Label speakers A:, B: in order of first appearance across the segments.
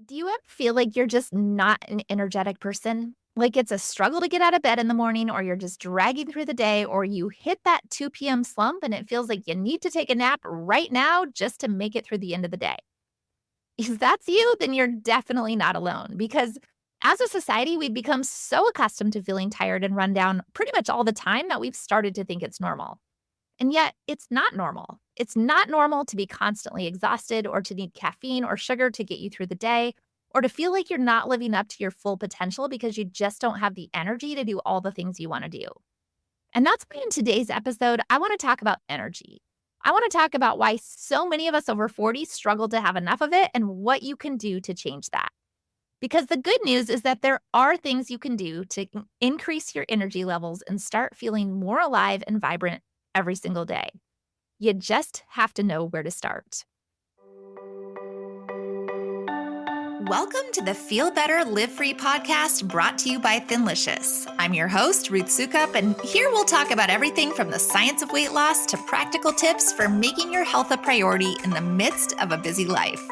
A: Do you ever feel like you're just not an energetic person? Like it's a struggle to get out of bed in the morning, or you're just dragging through the day, or you hit that 2 p.m. slump and it feels like you need to take a nap right now just to make it through the end of the day? If that's you, then you're definitely not alone because as a society, we've become so accustomed to feeling tired and run down pretty much all the time that we've started to think it's normal. And yet, it's not normal. It's not normal to be constantly exhausted or to need caffeine or sugar to get you through the day or to feel like you're not living up to your full potential because you just don't have the energy to do all the things you want to do. And that's why in today's episode, I want to talk about energy. I want to talk about why so many of us over 40 struggle to have enough of it and what you can do to change that. Because the good news is that there are things you can do to increase your energy levels and start feeling more alive and vibrant every single day. You just have to know where to start.
B: Welcome to the Feel Better, Live Free podcast brought to you by Thinlicious. I'm your host, Ruth Sukup, and here we'll talk about everything from the science of weight loss to practical tips for making your health a priority in the midst of a busy life.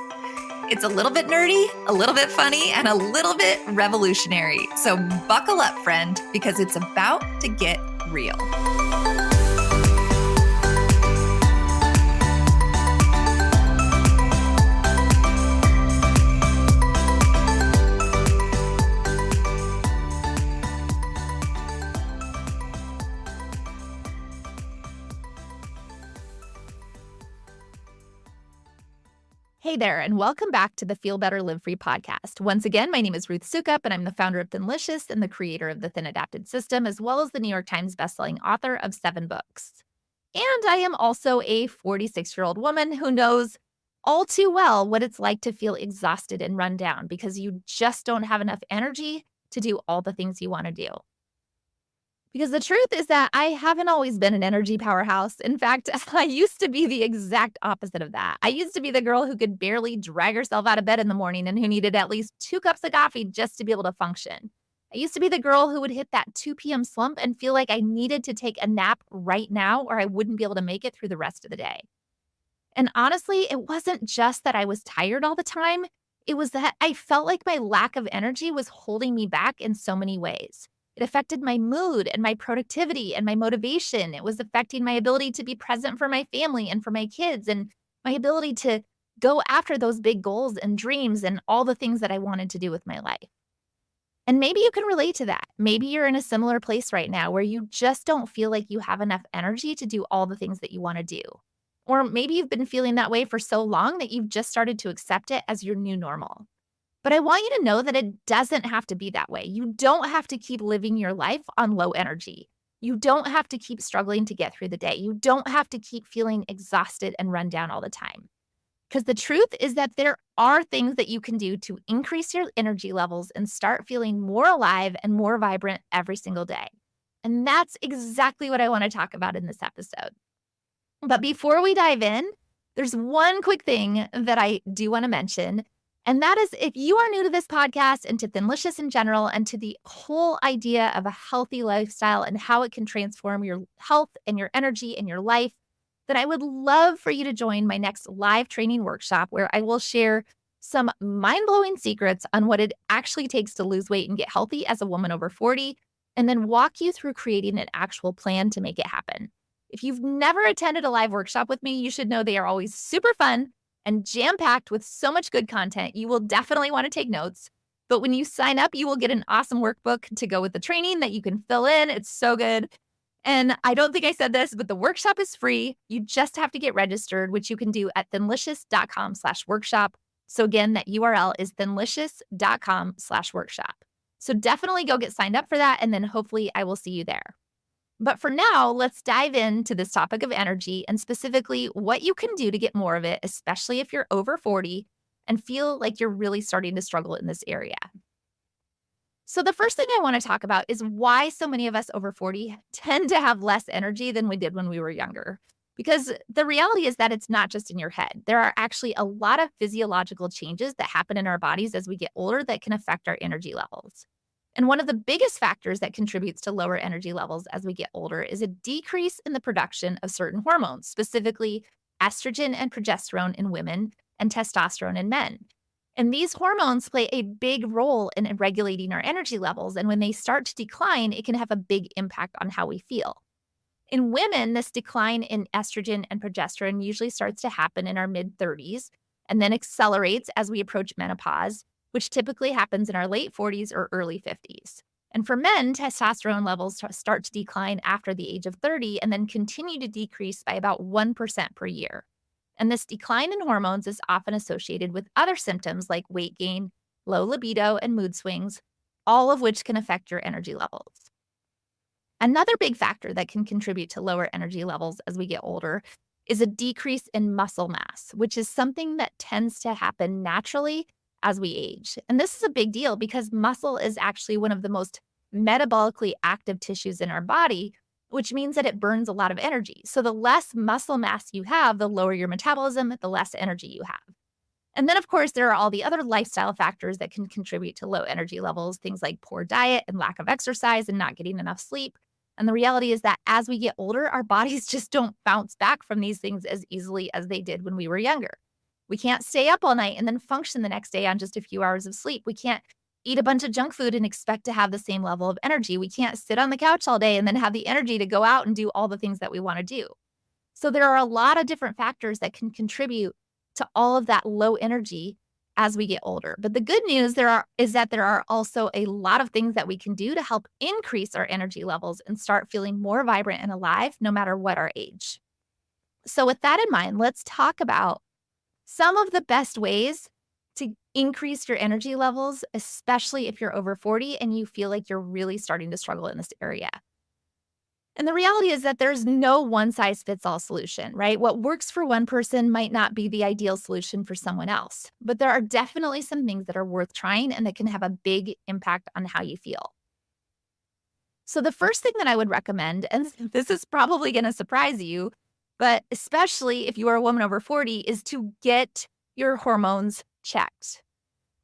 B: It's a little bit nerdy, a little bit funny, and a little bit revolutionary. So buckle up, friend, because it's about to get real.
A: Hey there, and welcome back to the Feel Better, Live Free podcast. Once again, my name is Ruth Sukup, and I'm the founder of Thinlicious and the creator of the Thin Adapted System, as well as the New York Times bestselling author of 7 books. And I am also a 46-year-old woman who knows all too well what it's like to feel exhausted and run down because you just don't have enough energy to do all the things you want to do. Because the truth is that I haven't always been an energy powerhouse. In fact, I used to be the exact opposite of that. I used to be the girl who could barely drag herself out of bed in the morning and who needed at least 2 cups of coffee just to be able to function. I used to be the girl who would hit that 2 p.m. slump and feel like I needed to take a nap right now or I wouldn't be able to make it through the rest of the day. And honestly, it wasn't just that I was tired all the time. It was that I felt like my lack of energy was holding me back in so many ways. It affected my mood and my productivity and my motivation. It was affecting my ability to be present for my family and for my kids and my ability to go after those big goals and dreams and all the things that I wanted to do with my life. And maybe you can relate to that. Maybe you're in a similar place right now where you just don't feel like you have enough energy to do all the things that you want to do. Or maybe you've been feeling that way for so long that you've just started to accept it as your new normal. But I want you to know that it doesn't have to be that way. You don't have to keep living your life on low energy. You don't have to keep struggling to get through the day. You don't have to keep feeling exhausted and run down all the time. Because the truth is that there are things that you can do to increase your energy levels and start feeling more alive and more vibrant every single day. And that's exactly what I want to talk about in this episode. But before we dive in, there's one quick thing that I do want to mention. And that is if you are new to this podcast and to Thinlicious in general and to the whole idea of a healthy lifestyle and how it can transform your health and your energy and your life, then I would love for you to join my next live training workshop where I will share some mind-blowing secrets on what it actually takes to lose weight and get healthy as a woman over 40, and then walk you through creating an actual plan to make it happen. If you've never attended a live workshop with me, you should know they are always super fun and jam-packed with so much good content. You will definitely want to take notes. But when you sign up, you will get an awesome workbook to go with the training that you can fill in. It's so good. And I don't think I said this, but the workshop is free. You just have to get registered, which you can do at thinlicious.com/workshop. So again, that URL is thinlicious.com/workshop. So definitely go get signed up for that. And then hopefully I will see you there. But for now, let's dive into this topic of energy and specifically what you can do to get more of it, especially if you're over 40 and feel like you're really starting to struggle in this area. So the first thing I want to talk about is why so many of us over 40 tend to have less energy than we did when we were younger. Because the reality is that it's not just in your head. There are actually a lot of physiological changes that happen in our bodies as we get older that can affect our energy levels. And one of the biggest factors that contributes to lower energy levels as we get older is a decrease in the production of certain hormones, specifically estrogen and progesterone in women and testosterone in men. And these hormones play a big role in regulating our energy levels. And when they start to decline, it can have a big impact on how we feel. In women, this decline in estrogen and progesterone usually starts to happen in our mid 30s and then accelerates as we approach menopause, which typically happens in our late 40s or early 50s. And for men, testosterone levels start to decline after the age of 30 and then continue to decrease by about 1% per year. And this decline in hormones is often associated with other symptoms like weight gain, low libido, and mood swings, all of which can affect your energy levels. Another big factor that can contribute to lower energy levels as we get older is a decrease in muscle mass, which is something that tends to happen naturally as we age. And this is a big deal because muscle is actually one of the most metabolically active tissues in our body, which means that it burns a lot of energy. So the less muscle mass you have, the lower your metabolism, the less energy you have. And then, of course, there are all the other lifestyle factors that can contribute to low energy levels, things like poor diet and lack of exercise and not getting enough sleep. And the reality is that as we get older, our bodies just don't bounce back from these things as easily as they did when we were younger. We can't stay up all night and then function the next day on just a few hours of sleep. We can't eat a bunch of junk food and expect to have the same level of energy. We can't sit on the couch all day and then have the energy to go out and do all the things that we want to do. So there are a lot of different factors that can contribute to all of that low energy as we get older. But the good news is that there are also a lot of things that we can do to help increase our energy levels and start feeling more vibrant and alive no matter what our age. So with that in mind, let's talk about some of the best ways to increase your energy levels, especially if you're over 40 and you feel like you're really starting to struggle in this area. And the reality is that there's no one size fits all solution, right? What works for one person might not be the ideal solution for someone else, but there are definitely some things that are worth trying and that can have a big impact on how you feel. So the first thing that I would recommend, and this is probably going to surprise you, but especially if you are a woman over 40, is to get your hormones checked.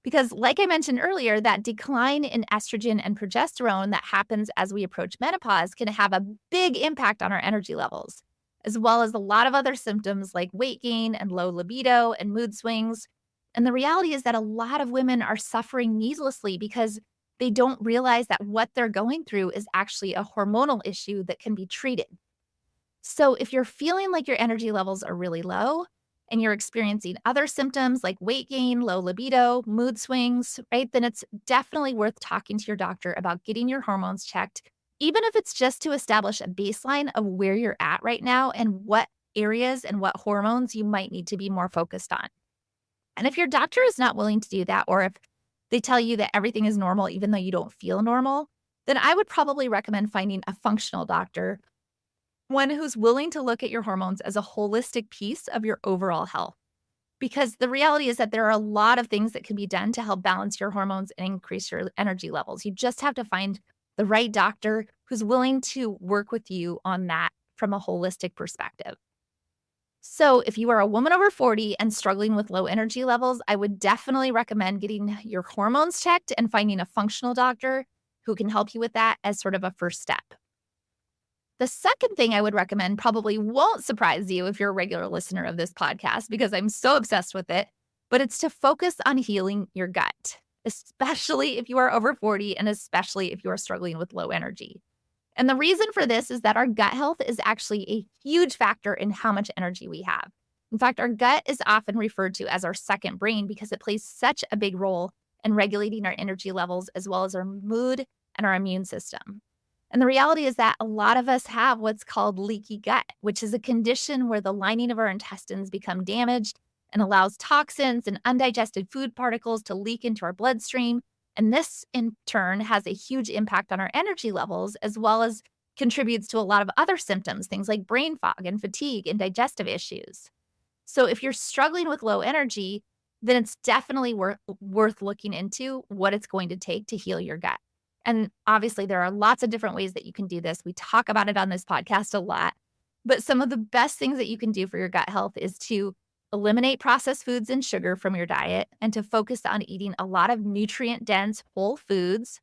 A: Because like I mentioned earlier, that decline in estrogen and progesterone that happens as we approach menopause can have a big impact on our energy levels, as well as a lot of other symptoms like weight gain and low libido and mood swings. And the reality is that a lot of women are suffering needlessly because they don't realize that what they're going through is actually a hormonal issue that can be treated. So if you're feeling like your energy levels are really low, and you're experiencing other symptoms like weight gain, low libido, mood swings, right, then it's definitely worth talking to your doctor about getting your hormones checked, even if it's just to establish a baseline of where you're at right now and what areas and what hormones you might need to be more focused on. And if your doctor is not willing to do that, or if they tell you that everything is normal, even though you don't feel normal, then I would probably recommend finding a functional doctor, one who's willing to look at your hormones as a holistic piece of your overall health. Because the reality is that there are a lot of things that can be done to help balance your hormones and increase your energy levels. You just have to find the right doctor who's willing to work with you on that from a holistic perspective. So if you are a woman over 40 and struggling with low energy levels, I would definitely recommend getting your hormones checked and finding a functional doctor who can help you with that as sort of a first step. The second thing I would recommend probably won't surprise you if you're a regular listener of this podcast because I'm so obsessed with it, but it's to focus on healing your gut, especially if you are over 40 and especially if you are struggling with low energy. And the reason for this is that our gut health is actually a huge factor in how much energy we have. In fact, our gut is often referred to as our second brain because it plays such a big role in regulating our energy levels as well as our mood and our immune system. And the reality is that a lot of us have what's called leaky gut, which is a condition where the lining of our intestines become damaged and allows toxins and undigested food particles to leak into our bloodstream. And this, in turn, has a huge impact on our energy levels, as well as contributes to a lot of other symptoms, things like brain fog and fatigue and digestive issues. So if you're struggling with low energy, then it's definitely worth looking into what it's going to take to heal your gut. And obviously, there are lots of different ways that you can do this. We talk about it on this podcast a lot. But some of the best things that you can do for your gut health is to eliminate processed foods and sugar from your diet and to focus on eating a lot of nutrient-dense whole foods.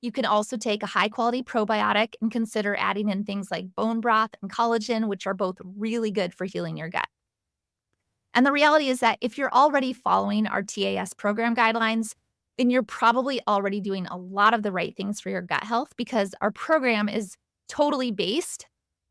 A: You can also take a high-quality probiotic and consider adding in things like bone broth and collagen, which are both really good for healing your gut. And the reality is that if you're already following our TAS program guidelines, then you're probably already doing a lot of the right things for your gut health because our program is totally based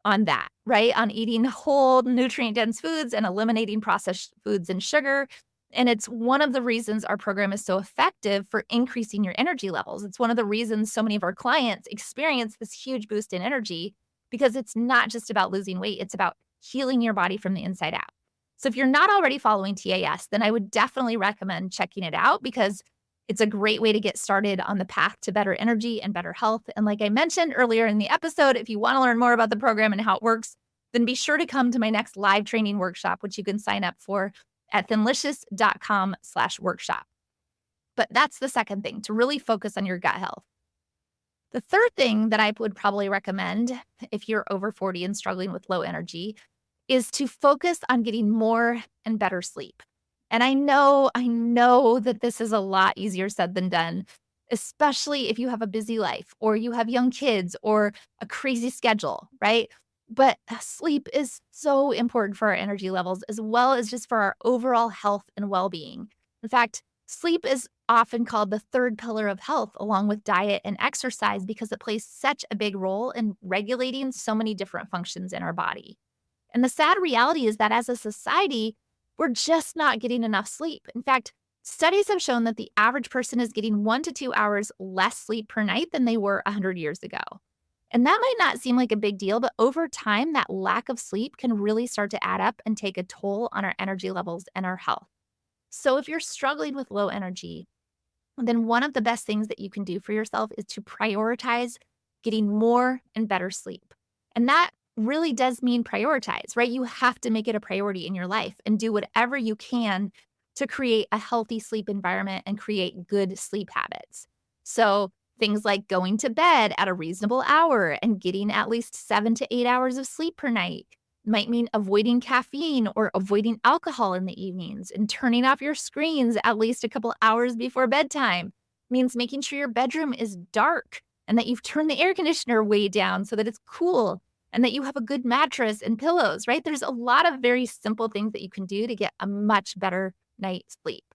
A: on that, right? On eating whole nutrient dense foods and eliminating processed foods and sugar. And it's one of the reasons our program is so effective for increasing your energy levels. It's one of the reasons so many of our clients experience this huge boost in energy because it's not just about losing weight, it's about healing your body from the inside out. So if you're not already following TAS, then I would definitely recommend checking it out because it's a great way to get started on the path to better energy and better health. And like I mentioned earlier in the episode, if you want to learn more about the program and how it works, then be sure to come to my next live training workshop, which you can sign up for at thinlicious.com/workshop. But that's the second thing, to really focus on your gut health. The third thing that I would probably recommend if you're over 40 and struggling with low energy is to focus on getting more and better sleep. And I know that this is a lot easier said than done, especially if you have a busy life or you have young kids or a crazy schedule, right? But sleep is so important for our energy levels as well as just for our overall health and well-being. In fact, sleep is often called the third pillar of health along with diet and exercise because it plays such a big role in regulating so many different functions in our body. And the sad reality is that as a society, we're just not getting enough sleep. In fact, studies have shown that the average person is getting 1 to 2 hours less sleep per night than they were 100 years ago. And that might not seem like a big deal, but over time, that lack of sleep can really start to add up and take a toll on our energy levels and our health. So if you're struggling with low energy, then one of the best things that you can do for yourself is to prioritize getting more and better sleep. And that really does mean prioritize, right? You have to make it a priority in your life and do whatever you can to create a healthy sleep environment and create good sleep habits. So things like going to bed at a reasonable hour and getting at least 7 to 8 hours of sleep per night might mean avoiding caffeine or avoiding alcohol in the evenings and turning off your screens at least a couple hours before bedtime. Means making sure your bedroom is dark and that you've turned the air conditioner way down so that it's cool and that you have a good mattress and pillows, right? There's a lot of very simple things that you can do to get a much better night's sleep.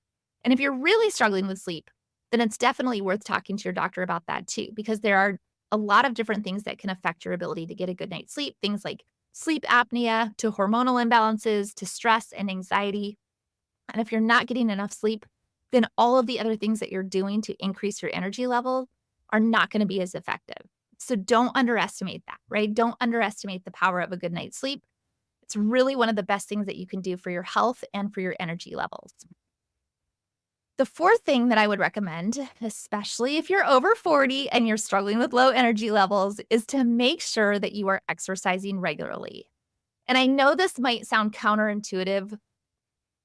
A: And if you're really struggling with sleep, then it's definitely worth talking to your doctor about that too, because there are a lot of different things that can affect your ability to get a good night's sleep. Things like sleep apnea to hormonal imbalances to stress and anxiety. And if you're not getting enough sleep, then all of the other things that you're doing to increase your energy level are not going to be as effective. So don't underestimate that, right? Don't underestimate the power of a good night's sleep. It's really one of the best things that you can do for your health and for your energy levels. The fourth thing that I would recommend, especially if you're over 40 and you're struggling with low energy levels, is to make sure that you are exercising regularly. And I know this might sound counterintuitive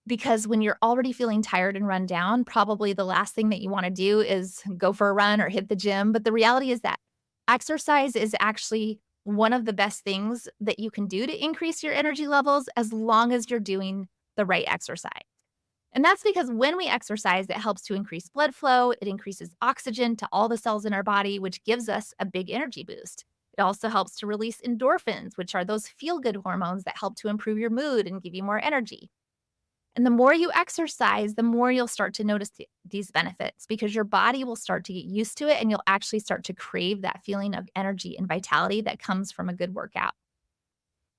A: because when you're already feeling tired and run down, probably the last thing that you want to do is go for a run or hit the gym. But the reality is that exercise is actually one of the best things that you can do to increase your energy levels as long as you're doing the right exercise. And that's because when we exercise, it helps to increase blood flow. It increases oxygen to all the cells in our body, which gives us a big energy boost. It also helps to release endorphins, which are those feel-good hormones that help to improve your mood and give you more energy. And the more you exercise, the more you'll start to notice these benefits because your body will start to get used to it and you'll actually start to crave that feeling of energy and vitality that comes from a good workout.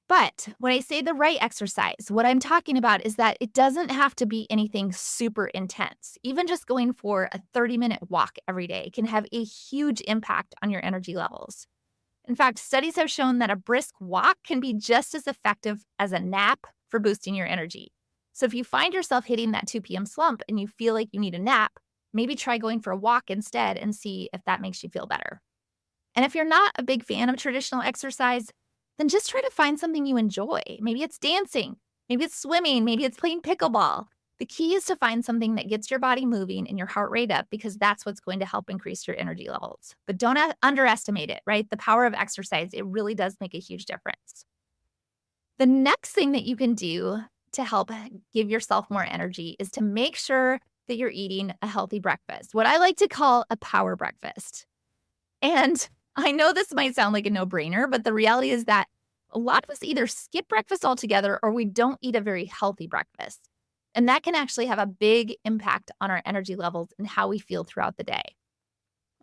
A: But when I say the right exercise, what I'm talking about is that it doesn't have to be anything super intense. Even just going for a 30-minute walk every day can have a huge impact on your energy levels. In fact, studies have shown that a brisk walk can be just as effective as a nap for boosting your energy. So if you find yourself hitting that 2 p.m. slump and you feel like you need a nap, maybe try going for a walk instead and see if that makes you feel better. And if you're not a big fan of traditional exercise, then just try to find something you enjoy. Maybe it's dancing, maybe it's swimming, maybe it's playing pickleball. The key is to find something that gets your body moving and your heart rate up because that's what's going to help increase your energy levels. But don't underestimate it, right? The power of exercise, it really does make a huge difference. The next thing that you can do to help give yourself more energy is to make sure that you're eating a healthy breakfast, what I like to call a power breakfast. And I know this might sound like a no-brainer, but the reality is that a lot of us either skip breakfast altogether or we don't eat a very healthy breakfast. And that can actually have a big impact on our energy levels and how we feel throughout the day.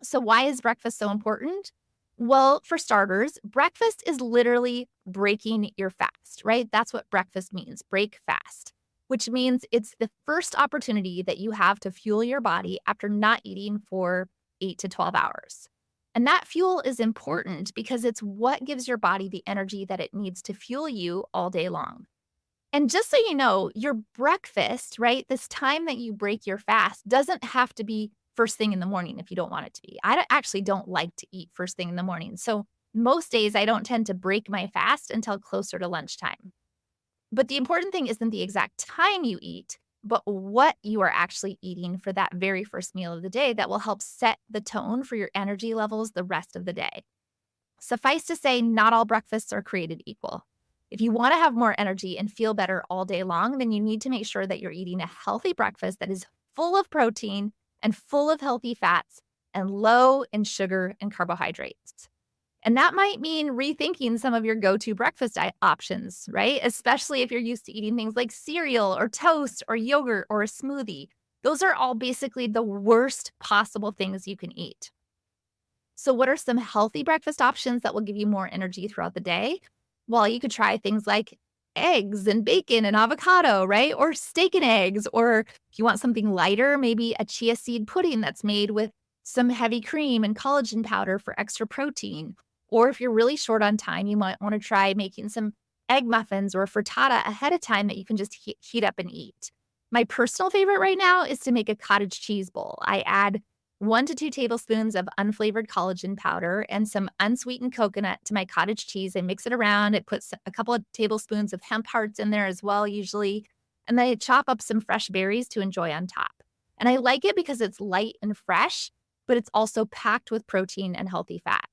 A: So, why is breakfast so important? Well, for starters, breakfast is literally breaking your fast, right? That's what breakfast means, break fast, which means it's the first opportunity that you have to fuel your body after not eating for 8 to 12 hours. And that fuel is important because it's what gives your body the energy that it needs to fuel you all day long. And just so you know, your breakfast, right? This time that you break your fast doesn't have to be first thing in the morning if you don't want it to be. Actually don't like to eat first thing in the morning. So most days I don't tend to break my fast until closer to lunchtime. But the important thing isn't the exact time you eat, but what you are actually eating for that very first meal of the day that will help set the tone for your energy levels the rest of the day. Suffice to say, not all breakfasts are created equal. If you want to have more energy and feel better all day long, then you need to make sure that you're eating a healthy breakfast that is full of protein and full of healthy fats and low in sugar and carbohydrates. And that might mean rethinking some of your go-to breakfast options, right? Especially if you're used to eating things like cereal or toast or yogurt or a smoothie. Those are all basically the worst possible things you can eat. So, what are some healthy breakfast options that will give you more energy throughout the day? Well, you could try things like eggs and bacon and avocado, right? Or steak and eggs. Or if you want something lighter, maybe a chia seed pudding that's made with some heavy cream and collagen powder for extra protein. Or if you're really short on time, you might want to try making some egg muffins or frittata ahead of time that you can just heat up and eat. My personal favorite right now is to make a cottage cheese bowl. I add 1 to 2 tablespoons of unflavored collagen powder and some unsweetened coconut to my cottage cheese. I mix it around. It puts a couple of tablespoons of hemp hearts in there as well, usually. And then I chop up some fresh berries to enjoy on top. And I like it because it's light and fresh, but it's also packed with protein and healthy fat.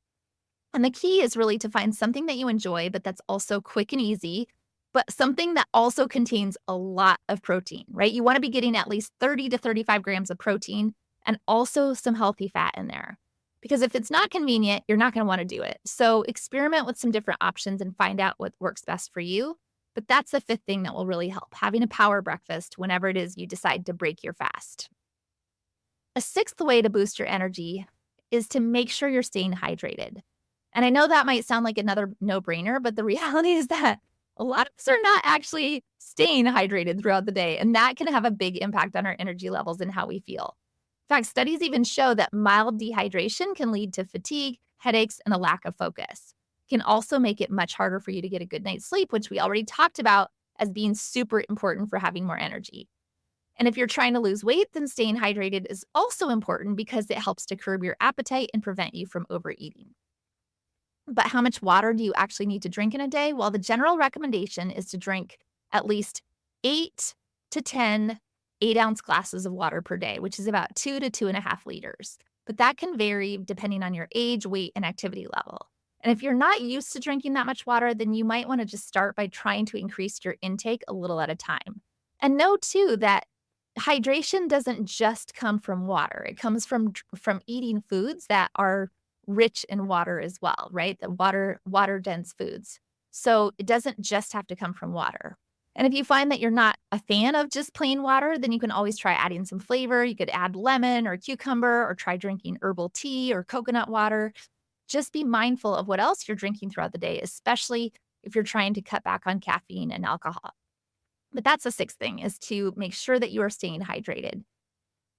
A: And the key is really to find something that you enjoy, but that's also quick and easy, but something that also contains a lot of protein, right? You want to be getting at least 30 to 35 grams of protein and also some healthy fat in there. Because if it's not convenient, you're not going to want to do it. So experiment with some different options and find out what works best for you. But that's the fifth thing that will really help, having a power breakfast whenever it is you decide to break your fast. A sixth way to boost your energy is to make sure you're staying hydrated. And I know that might sound like another no-brainer, but the reality is that a lot of us are not actually staying hydrated throughout the day, and that can have a big impact on our energy levels and how we feel. In fact, studies even show that mild dehydration can lead to fatigue, headaches, and a lack of focus. It can also make it much harder for you to get a good night's sleep, which we already talked about as being super important for having more energy. And if you're trying to lose weight, then staying hydrated is also important because it helps to curb your appetite and prevent you from overeating. But how much water do you actually need to drink in a day? Well, the general recommendation is to drink at least 8 to 10 8-ounce glasses of water per day, which is about 2 to 2.5 liters. But that can vary depending on your age, weight, and activity level. And if you're not used to drinking that much water, then you might want to just start by trying to increase your intake a little at a time. And know too that hydration doesn't just come from water. It comes from eating foods that are rich in water as well, right? The water dense foods. So it doesn't just have to come from water. And if you find that you're not a fan of just plain water, then you can always try adding some flavor. You could add lemon or cucumber or try drinking herbal tea or coconut water. Just be mindful of what else you're drinking throughout the day, especially if you're trying to cut back on caffeine and alcohol. But that's the sixth thing, is to make sure that you are staying hydrated.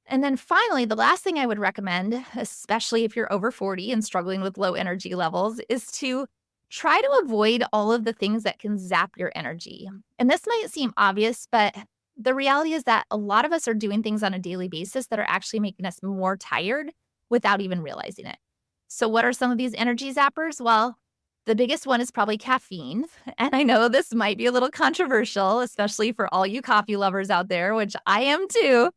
A: And then finally, the last thing I would recommend, especially if you're over 40 and struggling with low energy levels, is to try to avoid all of the things that can zap your energy. And this might seem obvious, but the reality is that a lot of us are doing things on a daily basis that are actually making us more tired without even realizing it. So what are some of these energy zappers? Well, the biggest one is probably caffeine. And I know this might be a little controversial, especially for all you coffee lovers out there, which I am too.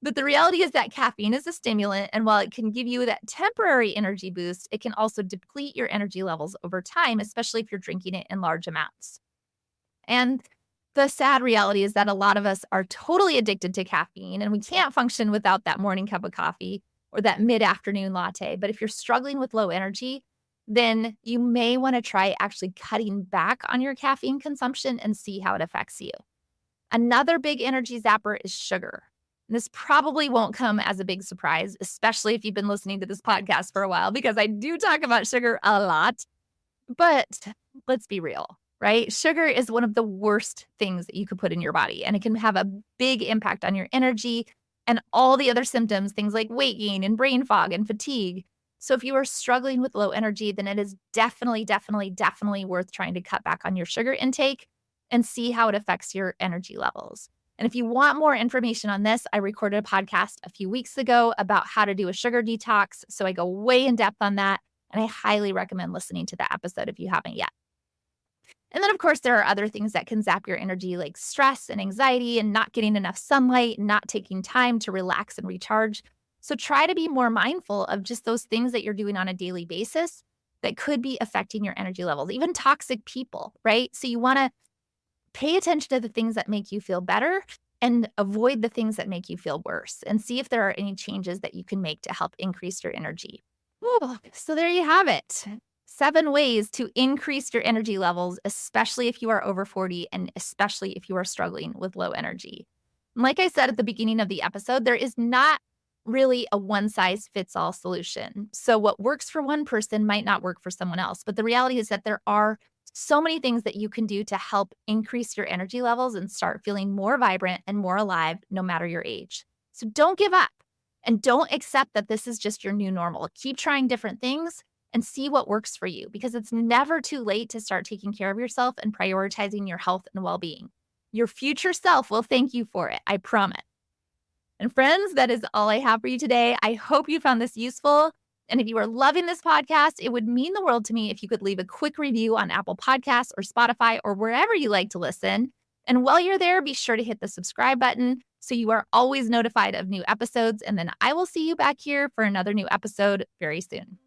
A: But the reality is that caffeine is a stimulant, and while it can give you that temporary energy boost, it can also deplete your energy levels over time, especially if you're drinking it in large amounts. And the sad reality is that a lot of us are totally addicted to caffeine, and we can't function without that morning cup of coffee or that mid-afternoon latte. But if you're struggling with low energy, then you may want to try actually cutting back on your caffeine consumption and see how it affects you. Another big energy zapper is sugar. This probably won't come as a big surprise, especially if you've been listening to this podcast for a while, because I do talk about sugar a lot. But let's be real, right? Sugar is one of the worst things that you could put in your body, and it can have a big impact on your energy and all the other symptoms, things like weight gain and brain fog and fatigue. So if you are struggling with low energy, then it is definitely, definitely, definitely worth trying to cut back on your sugar intake and see how it affects your energy levels. And if you want more information on this, I recorded a podcast a few weeks ago about how to do a sugar detox. So I go way in depth on that. And I highly recommend listening to that episode if you haven't yet. And then, of course, there are other things that can zap your energy, like stress and anxiety and not getting enough sunlight, not taking time to relax and recharge. So try to be more mindful of just those things that you're doing on a daily basis that could be affecting your energy levels, even toxic people, right? So you want to pay attention to the things that make you feel better and avoid the things that make you feel worse, and see if there are any changes that you can make to help increase your energy. Ooh, so there you have it. 7 ways to increase your energy levels, especially if you are over 40 and especially if you are struggling with low energy. And like I said at the beginning of the episode, there is not really a one-size-fits-all solution. So what works for one person might not work for someone else. But the reality is that there are so many things that you can do to help increase your energy levels and start feeling more vibrant and more alive no matter your age. So don't give up and don't accept that this is just your new normal. Keep trying different things and see what works for you, because it's never too late to start taking care of yourself and prioritizing your health and well-being. Your future self will thank you for it, I promise. And friends, that is all I have for you today. I hope you found this useful. And if you are loving this podcast, it would mean the world to me if you could leave a quick review on Apple Podcasts or Spotify or wherever you like to listen. And while you're there, be sure to hit the subscribe button so you are always notified of new episodes. And then I will see you back here for another new episode very soon.